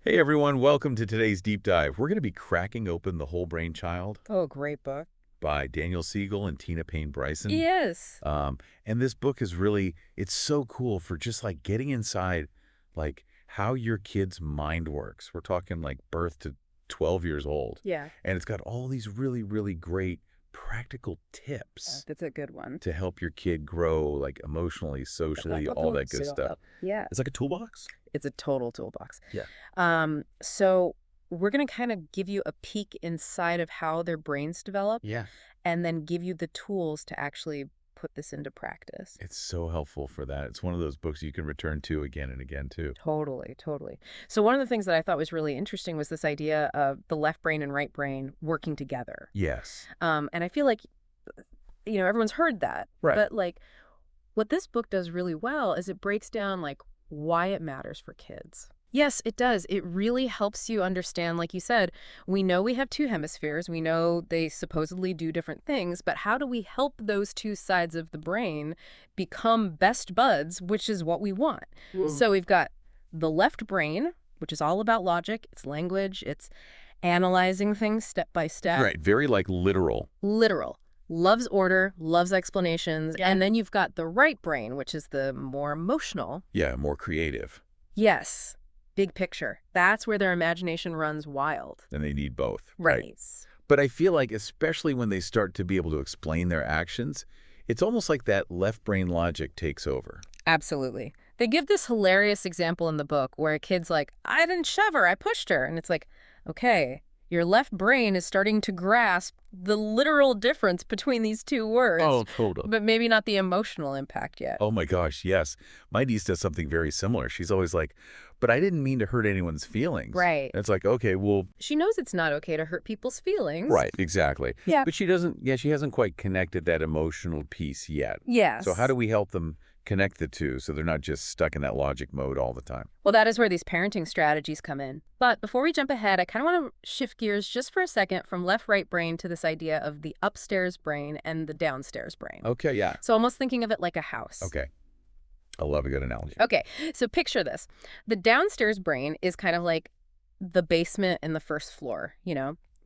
Hey everyone, welcome to today's deep dive. We're going to be cracking open The Whole Brain Child Oh, great book. by Daniel Siegel and Tina Payne Bryson. Yes. And this book is really, it's so cool for just like getting inside like how your kid's mind works. We're talking like birth to 12 years old. Yeah. And it's got all these really, really great practical tips That's a good one. to help your kid grow like emotionally, socially, all that good stuff. Yeah. It's like a toolbox. It's a total toolbox. Yeah. So we're going to kind of give you a peek inside of how their brains develop Yeah. and then give you the tools to actually put this into practice. It's so helpful for that. It's one of those books you can return to again and again, too. Totally, totally. So one of the things that I thought was really interesting was this idea of the left brain and right brain working together. Yes. And I feel like, everyone's heard that. Right. But like what this book does really well is it breaks down like why it matters for kids. Yes, it does. It really helps you understand, like you said, we know we have two hemispheres. We know they supposedly do different things, but how do we help those two sides of the brain become best buds, which is what we want? So we've got the left brain, which is all about logic, it's language, it's analyzing things step by step. Right. Very like literal. Literal. Loves order, loves explanations. Yeah. And then you've got the right brain, which is the more emotional. Yeah. More creative. Yes. Big picture. That's where their imagination runs wild. And they need both. Right. But I feel like, especially when they start to be able to explain their actions, it's almost like that left brain logic takes over. Absolutely. They give this hilarious example in the book where a kid's like, I didn't shove her, I pushed her. And it's like, okay, your left brain is starting to grasp the literal difference between these two words. Oh, totally. But maybe not the emotional impact yet. Oh my gosh, yes. My niece does something very similar. She's always like, but I didn't mean to hurt anyone's feelings. Right. And it's like, okay, well. She knows it's not okay to hurt people's feelings. Right, exactly. Yeah. But she hasn't quite connected that emotional piece yet. Yes. So how do we help them connect the two so they're not just stuck in that logic mode all the time? Well, that is where these parenting strategies come in. But before we jump ahead, I kind of want to shift gears just for a second from left-right brain to this idea of the upstairs brain and the downstairs brain. Okay, yeah. So almost thinking of it like a house. Okay. I love a good analogy. Okay, so picture this. The downstairs brain is kind of like the basement and the first floor,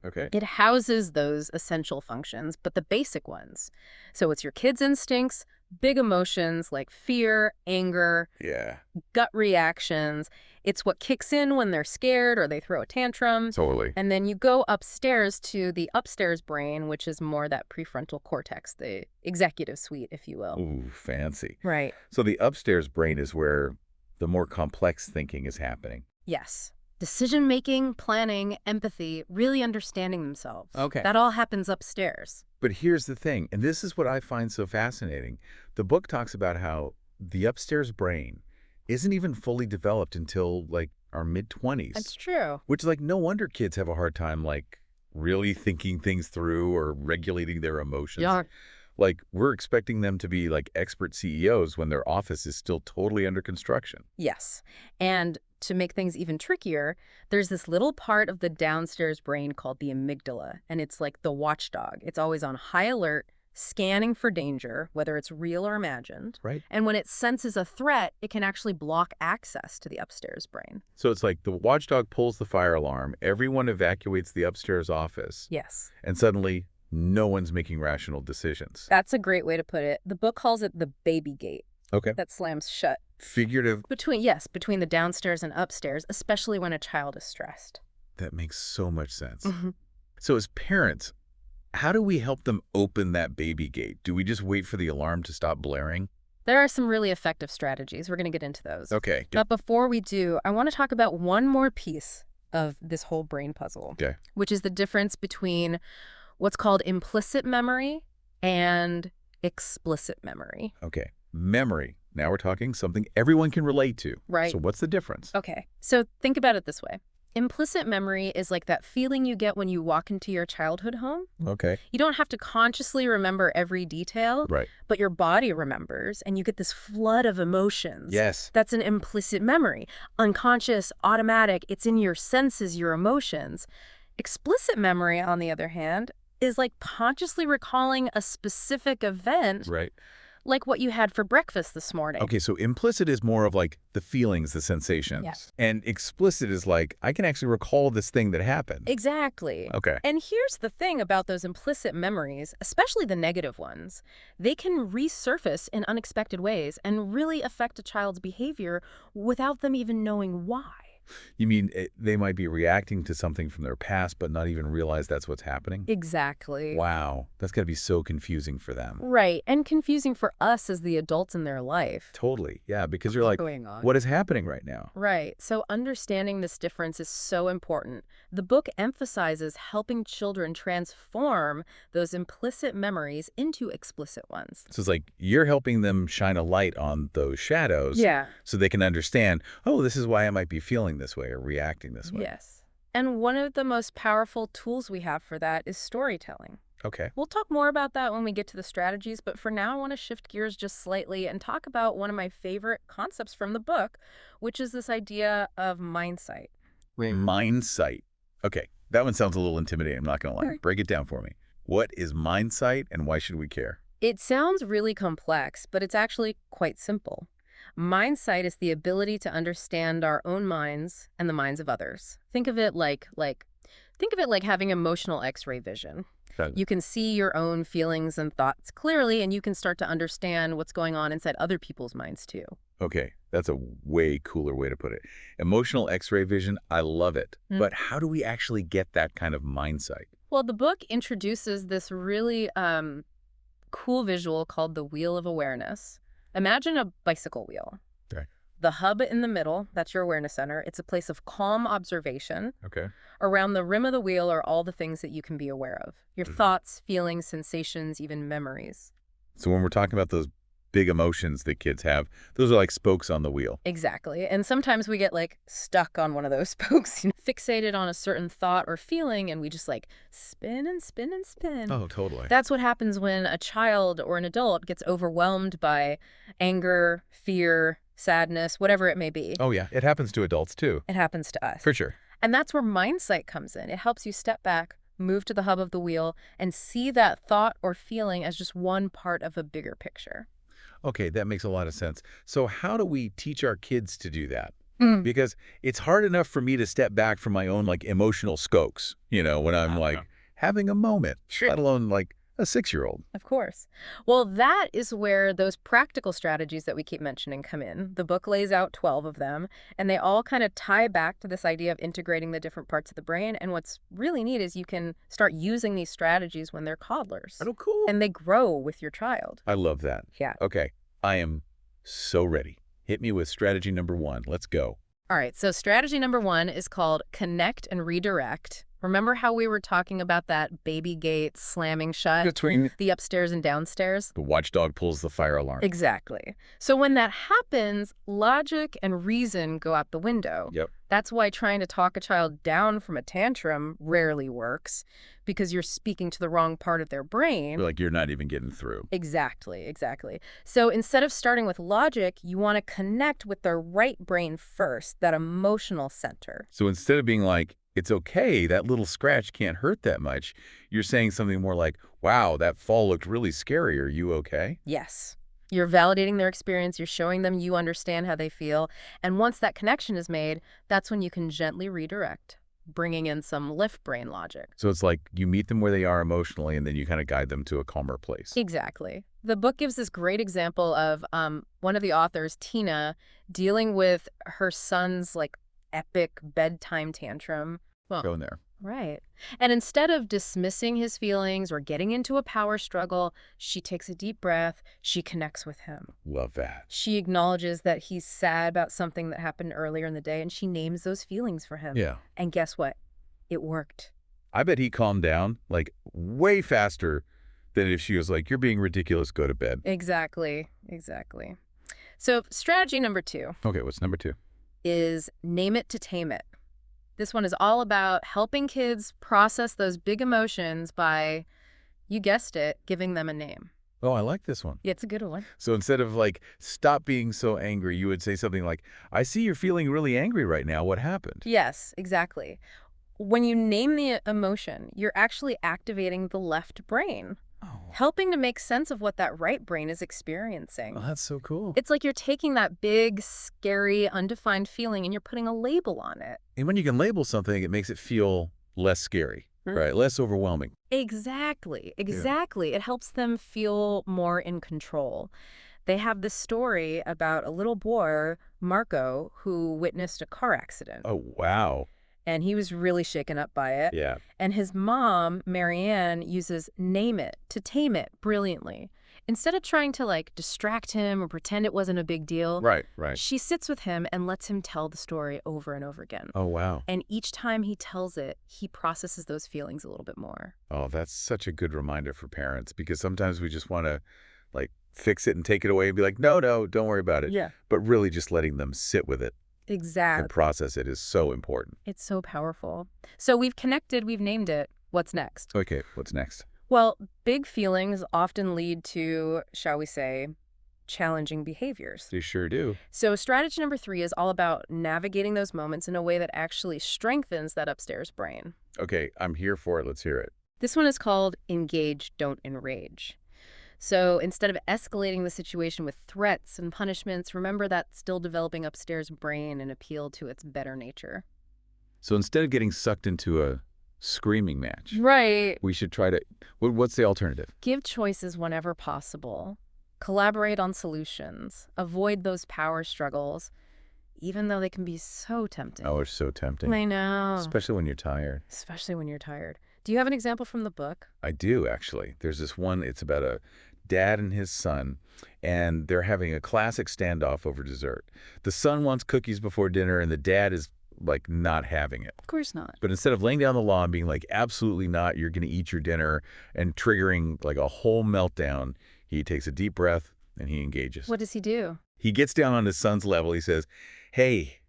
Okay. It houses those essential functions, but the basic ones. So it's your kids' instincts, big emotions like fear, anger, Yeah, gut reactions. It's what kicks in when they're scared or they throw a tantrum. totally. And then you go upstairs to the upstairs brain, which is more that prefrontal cortex, the executive suite, if you will. Ooh, fancy. Right. So the upstairs brain is where the more complex thinking is happening. Yes. Decision-making, planning, empathy, really understanding themselves. Okay. That all happens upstairs. But here's the thing, and this is what I find so fascinating. The book talks about how the upstairs brain isn't even fully developed until like our mid-20s. That's true. Which is like no wonder kids have a hard time like really thinking things through or regulating their emotions. Yeah. Like we're expecting them to be like expert CEOs when their office is still totally under construction. Yes. And to make things even trickier, there's this little part of the downstairs brain called the amygdala, and it's like the watchdog. It's always on high alert, scanning for danger, whether it's real or imagined. Right. And when it senses a threat, it can actually block access to the upstairs brain. So it's like the watchdog pulls the fire alarm, everyone evacuates the upstairs office, Yes. and suddenly no one's making rational decisions. That's a great way to put it. The book calls it the baby gate Okay. that slams shut. Figurative. Between the downstairs and upstairs, especially when a child is stressed. That makes so much sense. Mm-hmm. So as parents, how do we help them open that baby gate? Do we just wait for the alarm to stop blaring? There are some really effective strategies. We're going to get into those. Okay. But before we do, I want to talk about one more piece of this whole brain puzzle, Okay. which is the difference between what's called implicit memory and explicit memory. Okay. Memory. Now we're talking something everyone can relate to. Right. So what's the difference? Okay, so think about it this way. Implicit memory is like that feeling you get when you walk into your childhood home. Okay. You don't have to consciously remember every detail, Right. but your body remembers, and you get this flood of emotions. Yes. That's an implicit memory. Unconscious, automatic, it's in your senses, your emotions. Explicit memory, on the other hand, is like consciously recalling a specific event, Right. Like what you had for breakfast this morning. Okay, so implicit is more of like the feelings, the Yeah. sensations. And explicit is like, I can actually recall this thing that happened. Exactly. Okay. And here's the thing about those implicit memories, especially the negative ones. They can resurface in unexpected ways and really affect a child's behavior without them even knowing why. You mean they might be reacting to something from their past, but not even realize that's what's happening? Exactly. Wow, that's got to be so confusing for them. Right. And confusing for us as the adults in their life. Totally. Yeah, because you're like, Going on. what is happening right now? Right. So understanding this difference is so important. The book emphasizes helping children transform those implicit memories into explicit ones. So it's like you're helping them shine a light on those shadows Yeah. so they can understand, oh, this is why I might be feeling this way or reacting this way. Yes. And one of the most powerful tools we have for that is storytelling. Okay. We'll talk more about that when we get to the strategies, but for now I want to shift gears just slightly and talk about one of my favorite concepts from the book, which is this idea of mindsight. Mindsight. Okay, that one sounds a little intimidating, I'm not going to lie. Sure. Break it down for me. What is mindsight and why should we care? It sounds really complex, but it's actually quite simple. Mindsight is the ability to understand our own minds and the minds of others. Think of it like having emotional X-ray vision. Got it. You can see your own feelings and thoughts clearly, and you can start to understand what's going on inside other people's minds too. Okay, that's a way cooler way to put it. Emotional X-ray vision, I love it. Mm. But how do we actually get that kind of mindsight? Well, the book introduces this really cool visual called the Wheel of Awareness. Imagine a bicycle wheel. Okay. The hub in the middle, that's your awareness center. It's a place of calm observation. Okay. Around the rim of the wheel are all the things that you can be aware of. Your thoughts, feelings, sensations, even memories. So when we're talking about those big emotions that kids have, those are like spokes on the wheel. Exactly. And sometimes we get like stuck on one of those spokes, fixated on a certain thought or feeling, and we just like spin and spin and spin. Oh, totally. That's what happens when a child or an adult gets overwhelmed by anger, fear, sadness, whatever it may be. Oh, yeah. It happens to adults, too. It happens to us. For sure. And that's where mindsight comes in. It helps you step back, move to the hub of the wheel, and see that thought or feeling as just one part of a bigger picture. Okay, that makes a lot of sense. So how do we teach our kids to do that? Mm. Because it's hard enough for me to step back from my own, like, emotional skokes, when I'm, like, having a moment, Sure. let alone, like, a 6-year-old. Of course. Well, that is where those practical strategies that we keep mentioning come in. The book lays out 12 of them, and they all kind of tie back to this idea of integrating the different parts of the brain. And what's really neat is you can start using these strategies when they're toddlers. Oh, cool. And they grow with your child. I love that. Yeah. Okay, I am so ready. Hit me with strategy number 1. Let's go. All right, so strategy number 1 is called connect and redirect. Remember how we were talking about that baby gate slamming shut Between the upstairs and downstairs? the watchdog pulls the fire alarm. Exactly. So when that happens, logic and reason go out the window. Yep. That's why trying to talk a child down from a tantrum rarely works, because you're speaking to the wrong part of their brain. Like you're not even getting through. Exactly, exactly. So instead of starting with logic, you want to connect with their right brain first, that emotional center. So instead of being like, it's okay, that little scratch can't hurt that much, you're saying something more like, wow, that fall looked really scary. Are you okay? Yes. You're validating their experience. You're showing them you understand how they feel. And once that connection is made, that's when you can gently redirect, bringing in some left brain logic. So it's like you meet them where they are emotionally, and then you kind of guide them to a calmer place. Exactly. The book gives this great example of one of the authors, Tina, dealing with her son's epic bedtime tantrum. Well, Go in there. right. And instead of dismissing his feelings or getting into a power struggle, she takes a deep breath. She connects with him. Love that. She acknowledges that he's sad about something that happened earlier in the day, and she names those feelings for him. Yeah. And guess what? It worked. I bet he calmed down like way faster than if she was like, you're being ridiculous, go to bed. Exactly. Exactly. So strategy number 2 Okay, what's number 2? is name it to tame it. This one is all about helping kids process those big emotions by, you guessed it, giving them a name. Oh, I like this one. Yeah, it's a good one. So instead of like, stop being so angry, you would say something like, I see you're feeling really angry right now. What happened? Yes, exactly. When you name the emotion, you're actually activating the left brain. Oh, helping to make sense of what that right brain is Oh, experiencing. that's so cool. It's like you're taking that big, scary, undefined feeling and you're putting a label on it. And when you can label something, it makes it feel less scary, right? Less overwhelming. Exactly, Yeah. exactly. It helps them feel more in control. They have this story about a little boy, Marco, who witnessed a car accident. Oh, wow. And he was really shaken up by it. Yeah. And his mom, Marianne, uses name it to tame it brilliantly. Instead of trying to distract him or pretend it wasn't a big deal, Right, right. she sits with him and lets him tell the story over and over again. Oh, wow. And each time he tells it, he processes those feelings a little bit more. Oh, that's such a good reminder for parents because sometimes we just want to fix it and take it away and be like, no, no, don't worry about it. Yeah. But really just letting them sit with it and Exactly. process it is so important. It's so powerful. So we've connected, we've named it. What's next? Okay, what's next? Well, big feelings often lead to, shall we say, challenging behaviors. They sure do. So strategy number 3 is all about navigating those moments in a way that actually strengthens that upstairs brain. Okay, I'm here for it. Let's hear it. This one is called engage, don't enrage. So instead of escalating the situation with threats and punishments, remember that still developing upstairs brain and appeal to its better nature. So instead of getting sucked into a screaming match, Right. we should try to, what's the alternative? Give choices whenever possible. Collaborate on solutions. Avoid those power struggles, even though they can be so tempting. Oh, it's so tempting. I know. Especially when you're tired. Especially when you're tired. Do you have an example from the book? I do, actually. There's this one, it's about a dad and his son, and they're having a classic standoff over dessert. The son wants cookies before dinner, and the dad is, not having it. Of course not. But instead of laying down the law and being like, absolutely not, you're going to eat your dinner, and triggering, a whole meltdown, he takes a deep breath, and he engages. What does he do? He gets down on his son's level. He says, hey,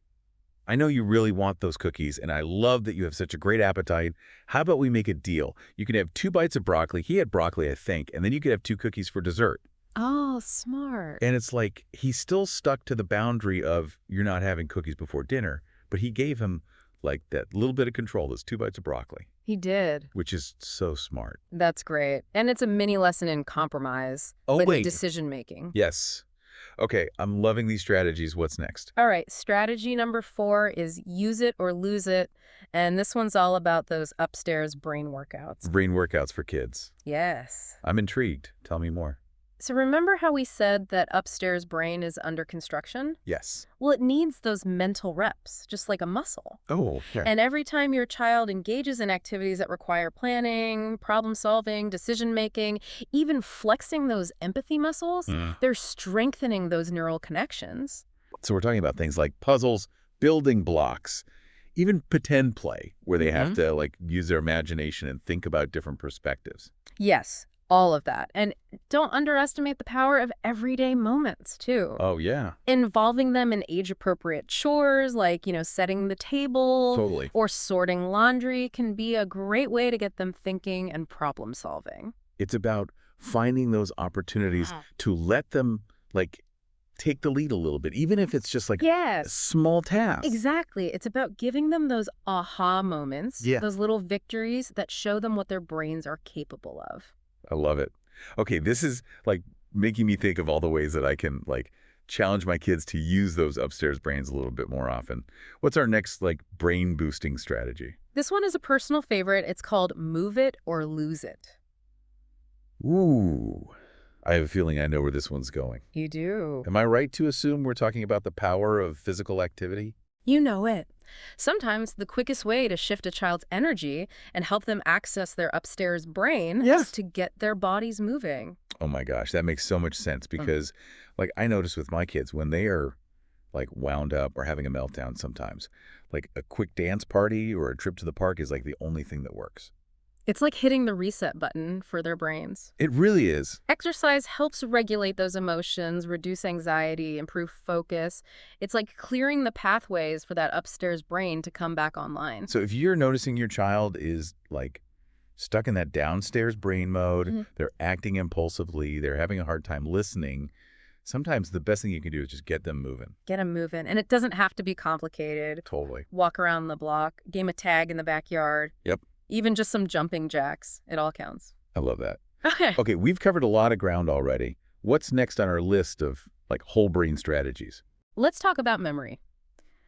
I know you really want those cookies, and I love that you have such a great appetite. How about we make a deal? You can have 2 bites of broccoli. He had broccoli, I think, and then you could have 2 cookies for dessert. Oh, smart. And it's like he's still stuck to the boundary of you're not having cookies before dinner, but he gave him that little bit of control, those 2 bites of broccoli, He did. which is so smart. That's great. And it's a mini lesson in compromise, Oh, but wait. decision making. Yes. Okay, I'm loving these strategies. What's next? All right, strategy number 4 is use it or lose it. And this one's all about those upstairs brain workouts. Brain workouts for kids. Yes. I'm intrigued. Tell me more. So remember how we said that upstairs brain is under construction? Yes. Well, it needs those mental reps, just like a muscle. Oh, yeah. And every time your child engages in activities that require planning, problem solving, decision making, even flexing those empathy muscles, they're strengthening those neural connections. So we're talking about things like puzzles, building blocks, even pretend play, where they have to use their imagination and think about different perspectives. Yes, all of that. And don't underestimate the power of everyday moments, too. Oh, yeah. Involving them in age-appropriate chores, like, setting the table Totally. or sorting laundry can be a great way to get them thinking and problem solving. It's about finding those opportunities to let them take the lead a little bit, even if it's just a Yes, small task. exactly. It's about giving them those aha moments, Yeah. those little victories that show them what their brains are capable of. I love it. Okay, this is making me think of all the ways that I can challenge my kids to use those upstairs brains a little bit more often. What's our next brain boosting strategy? This one is a personal favorite. It's called Move It or Lose It. Ooh, I have a feeling I know where this one's going. You do. Am I right to assume we're talking about the power of physical activity? You know it. Sometimes the quickest way to shift a child's energy and help them access their upstairs brain is to get their bodies moving. Oh my gosh, that makes so much sense because I notice with my kids when they are wound up or having a meltdown sometimes, a quick dance party or a trip to the park is the only thing that works. It's like hitting the reset button for their brains. It really is. Exercise helps regulate those emotions, reduce anxiety, improve focus. It's like clearing the pathways for that upstairs brain to come back online. So if you're noticing your child is stuck in that downstairs brain mode, they're acting impulsively, they're having a hard time listening, sometimes the best thing you can do is just get them moving. Get them moving. And it doesn't have to be complicated. Totally. Walk around the block, game of tag in the backyard. Yep. Even just some jumping jacks. It all counts. I love that. Okay. Okay, we've covered a lot of ground already. What's next on our list of, like, whole brain strategies? Let's talk about memory.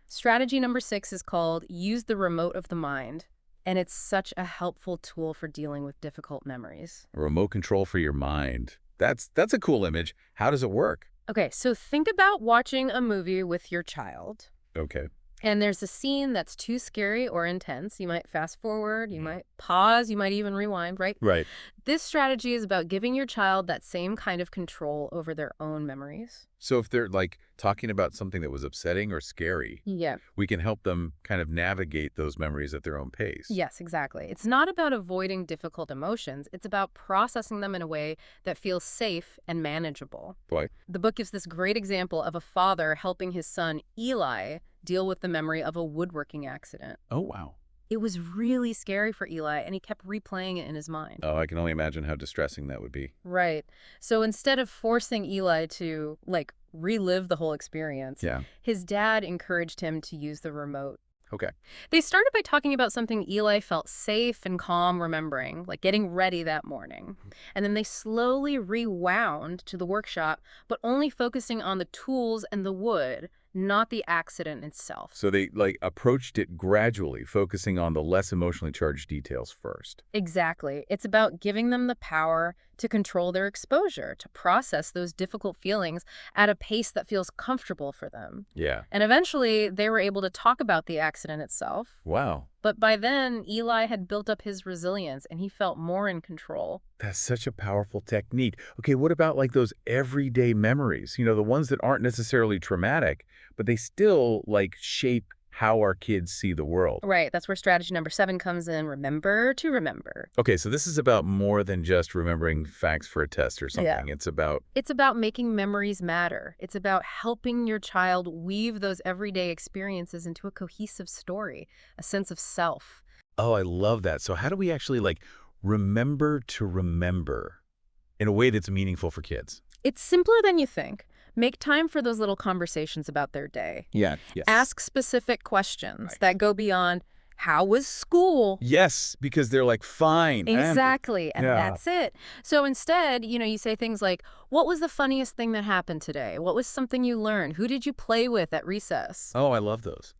Strategy number 6 is called use the remote of the mind, and it's such a helpful tool for dealing with difficult memories. A remote control for your mind. That's a cool image. How does it work? Okay, so think about watching a movie with your child. Okay. And there's a scene that's too scary or intense. You might fast forward, you Mhm. might pause, you might even rewind, right? Right. This strategy is about giving your child that same kind of control over their own memories. So if they're, like, talking about something that was upsetting or scary, Yeah. we can help them kind of navigate those memories at their own pace. Yes, exactly. It's not about avoiding difficult emotions. It's about processing them in a way that feels safe and manageable. Boy. The book gives this great example of a father helping his son, Eli, deal with the memory of a woodworking accident. Oh, wow. It was really scary for Eli, and he kept replaying it in his mind. Oh, I can only imagine how distressing that would be. Right. So instead of forcing Eli to, like, relive the whole experience, Yeah. his dad encouraged him to use the remote. Okay. They started by talking about something Eli felt safe and calm remembering, like getting ready that morning. And then they slowly rewound to the workshop, but only focusing on the tools and the wood, not the accident itself. So they, like, approached it gradually, focusing on the less emotionally charged details first. Exactly. It's about giving them the power to control their exposure, to process those difficult feelings at a pace that feels comfortable for them. Yeah. And eventually, they were able to talk about the accident itself. Wow. But by then, Eli had built up his resilience and he felt more in control. That's such a powerful technique. Okay, what about, like, those everyday memories? You know, the ones that aren't necessarily traumatic, but they still, like, shape how our kids see the world. Right, that's where strategy number 7 comes in. Remember to remember. Okay, so this is about more than just remembering facts for a test or Yeah. something. It's about, It's about making memories matter. It's about helping your child weave those everyday experiences into a cohesive story, a sense of self. oh, I love that. So how do we actually, like, remember to remember in a way that's meaningful for kids? It's simpler than you think. Make time for those little conversations about their day. Yes. Ask specific questions Right. that go beyond, how was school? Yes, because they're like, fine. Exactly, and Yeah. that's it. So instead, you say things like, what was the funniest thing that happened today? What was something you learned? Who did you play with at recess? Oh, I love those.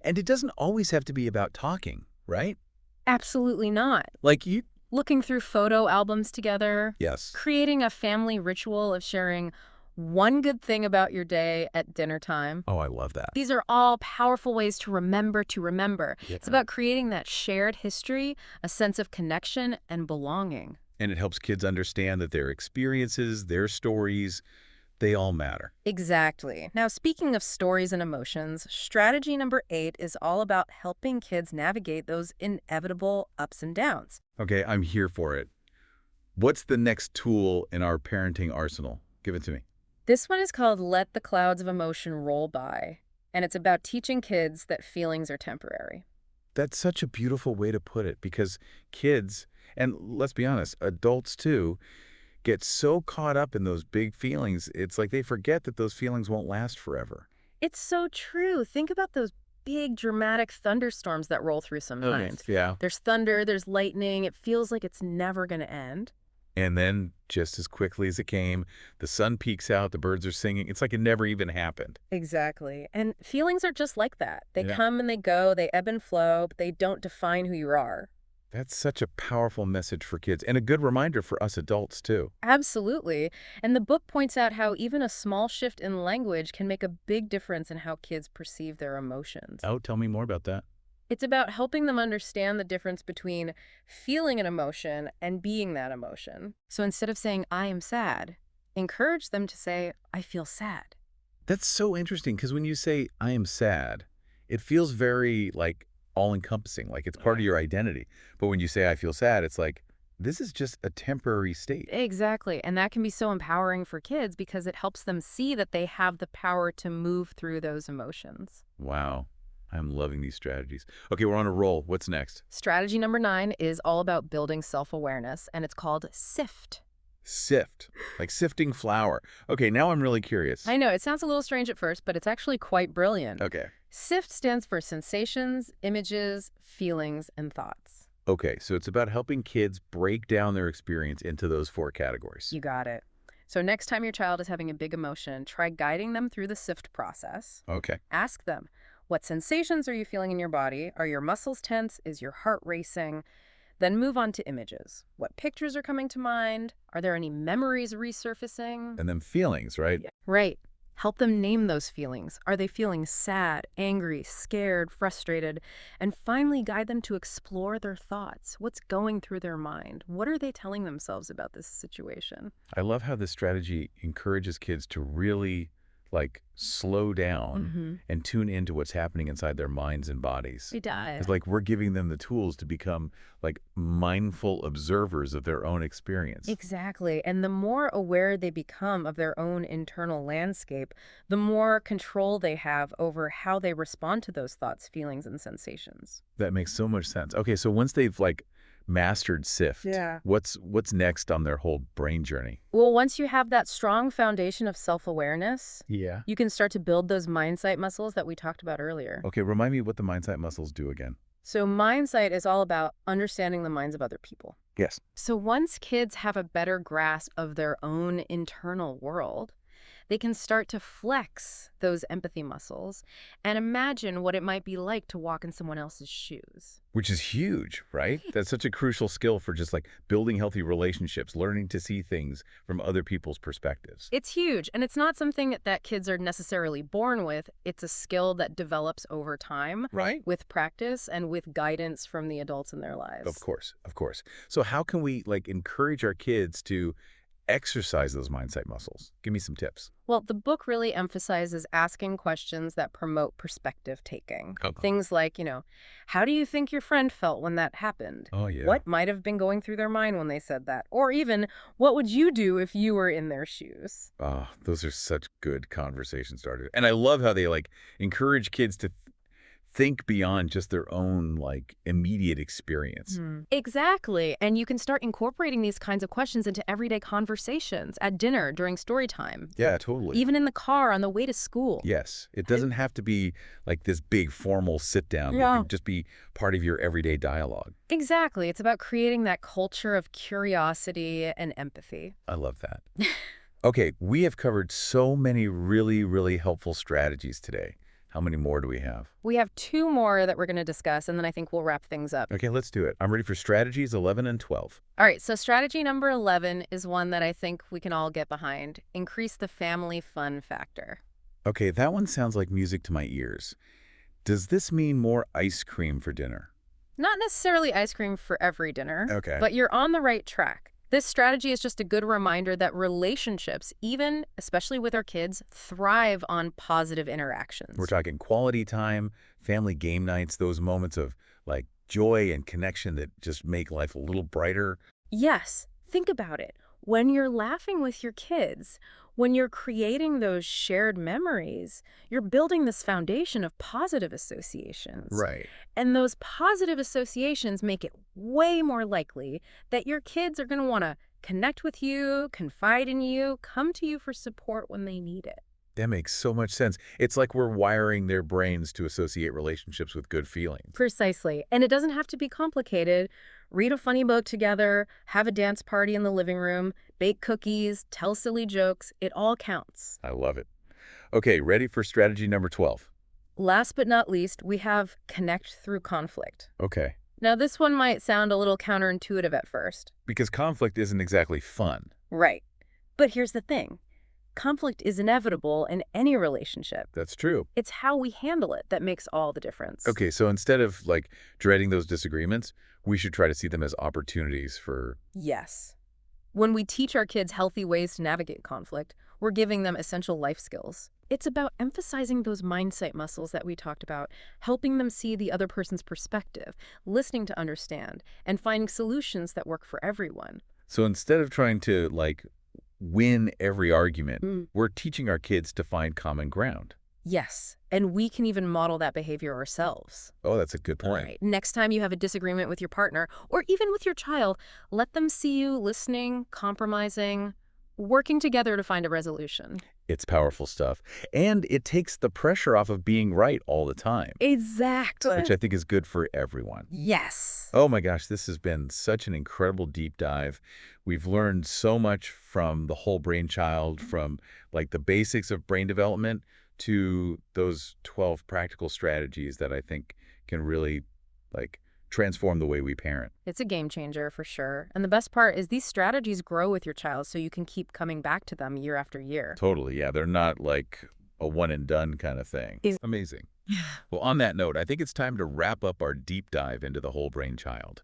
And it doesn't always have to be about talking, right? Absolutely not. Like you. Looking through photo albums together, Yes. creating a family ritual of sharing one good thing about your day at dinner time. Oh, I love that. These are all powerful ways to remember to remember. Yeah. It's about creating that shared history, a sense of connection and belonging. And it helps kids understand that their experiences, their stories, they all matter. Exactly. Now, speaking of stories and emotions, strategy number 8 is all about helping kids navigate those inevitable ups and downs. Okay, I'm here for it. What's the next tool in our parenting arsenal? Give it to me. This one is called Let the Clouds of Emotion Roll By, and it's about teaching kids that feelings are temporary. That's such a beautiful way to put it because kids, and let's be honest, adults too, get so caught up in those big feelings, it's like they forget that those feelings won't last forever. It's so true. Think about those big dramatic thunderstorms that roll through sometimes. Yeah. There's thunder, there's lightning. It feels like it's never going to end. And then, just as quickly as it came, the sun peeks out, the birds are singing. It's like it never even happened. Exactly. And feelings are just like that. They Yeah. come and they go, they ebb and flow, but they don't define who you are. That's such a powerful message for kids and a good reminder for us adults, too. Absolutely. And the book points out how even a small shift in language can make a big difference in how kids perceive their emotions. Oh, tell me more about that. It's about helping them understand the difference between feeling an emotion and being that emotion. So instead of saying, I am sad, encourage them to say, I feel sad. That's so interesting because when you say, I am sad, it feels very, like, all-encompassing, like it's part of your identity. But when you say, I feel sad, it's like, this is just a temporary state. Exactly. And that can be so empowering for kids because it helps them see that they have the power to move through those emotions. Wow. I'm loving these strategies. Okay, we're on a roll. What's next? Strategy number 9 is all about building self-awareness, and it's called SIFT. Sift, like sifting flour. Okay, now I'm really curious. I know, it sounds a little strange at first, but it's actually quite brilliant. Okay. SIFT stands for sensations, images, feelings, and thoughts. Okay, so it's about helping kids break down their experience into those four categories. You got it. So next time your child is having a big emotion, try guiding them through the sift process. Okay. Ask them, what sensations are you feeling in your body? Are your muscles tense? Is your heart racing? Then move on to images. What pictures are coming to mind? Are there any memories resurfacing? And then feelings, right? Yeah. Right. Help them name those feelings. Are they feeling sad, angry, scared, frustrated? And finally, guide them to explore their thoughts. What's going through their mind? What are they telling themselves about this situation? I love how this strategy encourages kids to really slow down and tune into what's happening inside their minds and bodies. It does. It's like we're giving them the tools to become mindful observers of their own experience. Exactly. And the more aware they become of their own internal landscape, the more control they have over how they respond to those thoughts, feelings, and sensations. That makes so much sense. Okay, so once they've mastered SIFT, Yeah. what's next on their whole brain journey? Well, once you have that strong foundation of self-awareness, Yeah. you can start to build those mindsight muscles that we talked about earlier. Okay, remind me what the mindset muscles do again. So mindsight is all about understanding the minds of other people. Yes. So once kids have a better grasp of their own internal world, they can start to flex those empathy muscles and imagine what it might be like to walk in someone else's shoes. Which is huge, right? That's such a crucial skill for just building healthy relationships, learning to see things from other people's perspectives. It's huge, and it's not something that kids are necessarily born with. It's a skill that develops over time, Right? with practice and with guidance from the adults in their lives. Of course, of course. So how can we encourage our kids to exercise those mindset muscles? Give me some tips. Well, the book really emphasizes asking questions that promote perspective taking. Uh-oh. Things like, how do you think your friend felt when that happened? Oh, yeah. What might have been going through their mind when they said that? Or even, what would you do if you were in their shoes? Oh, those are such good conversation starters. And I love how they encourage kids to think beyond just their own immediate experience. Exactly. And you can start incorporating these kinds of questions into everyday conversations at dinner, during story time, Yeah, totally. even in the car on the way to school. Yes. It doesn't have to be this big formal sit down. Yeah. It can just be part of your everyday dialogue. Exactly. It's about creating that culture of curiosity and empathy. I love that. Okay, we have covered so many really, really helpful strategies today. How many more do we have? We have 2 more that we're going to discuss, and then I think we'll wrap things up. Okay, let's do it. I'm ready for strategies 11 and 12. All right, so strategy number 11 is one that I think we can all get behind. Increase the family fun factor. Okay, that one sounds like music to my ears. Does this mean more ice cream for dinner? Not necessarily ice cream for every dinner, Okay. but you're on the right track. This strategy is just a good reminder that relationships, especially with our kids, thrive on positive interactions. We're talking quality time, family game nights, those moments of joy and connection that just make life a little brighter. Yes, think about it. When you're laughing with your kids, when you're creating those shared memories, you're building this foundation of positive associations. Right. And those positive associations make it way more likely that your kids are going to want to connect with you, confide in you, come to you for support when they need it. That makes so much sense. It's like we're wiring their brains to associate relationships with good feelings. Precisely. And it doesn't have to be complicated. Read a funny book together, have a dance party in the living room, bake cookies, tell silly jokes. It all counts. I love it. Okay, ready for strategy number 12? Last but not least, we have connect through conflict. Okay. Now, this one might sound a little counterintuitive at first. Because conflict isn't exactly fun. Right. But here's the thing. Conflict is inevitable in any relationship. That's true. It's how we handle it that makes all the difference. Okay, so instead of dreading those disagreements, we should try to see them as opportunities for... Yes. When we teach our kids healthy ways to navigate conflict, we're giving them essential life skills. It's about emphasizing those mindset muscles that we talked about, helping them see the other person's perspective, listening to understand, and finding solutions that work for everyone. So instead of trying to win every argument, we're teaching our kids to find common ground. Yes, and we can even model that behavior ourselves. Oh, that's a good point. All right. Next time you have a disagreement with your partner, or even with your child, let them see you listening, compromising, working together to find a resolution. It's powerful stuff. And it takes the pressure off of being right all the time, Exactly. which I think is good for everyone. Yes. Oh my gosh, this has been such an incredible deep dive. We've learned so much from the whole brain child, from like the basics of brain development to those 12 practical strategies that I think can really like transform the way we parent. It's a game changer for sure. And the best part is these strategies grow with your child so you can keep coming back to them year after year. Totally, yeah. They're not like a one and done kind of thing. Amazing. Well, on that note, I think it's time to wrap up our deep dive into the whole brain child.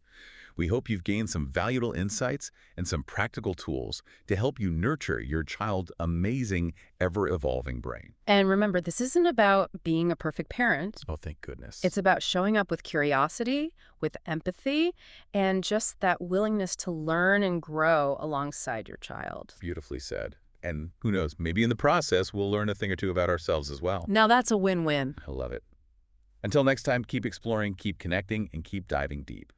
We hope you've gained some valuable insights and some practical tools to help you nurture your child's amazing, ever-evolving brain. And remember, this isn't about being a perfect parent. Oh, thank goodness. It's about showing up with curiosity, with empathy, and just that willingness to learn and grow alongside your child. Beautifully said. And who knows, maybe in the process, we'll learn a thing or two about ourselves as well. Now that's a win-win. I love it. Until next time, keep exploring, keep connecting, and keep diving deep.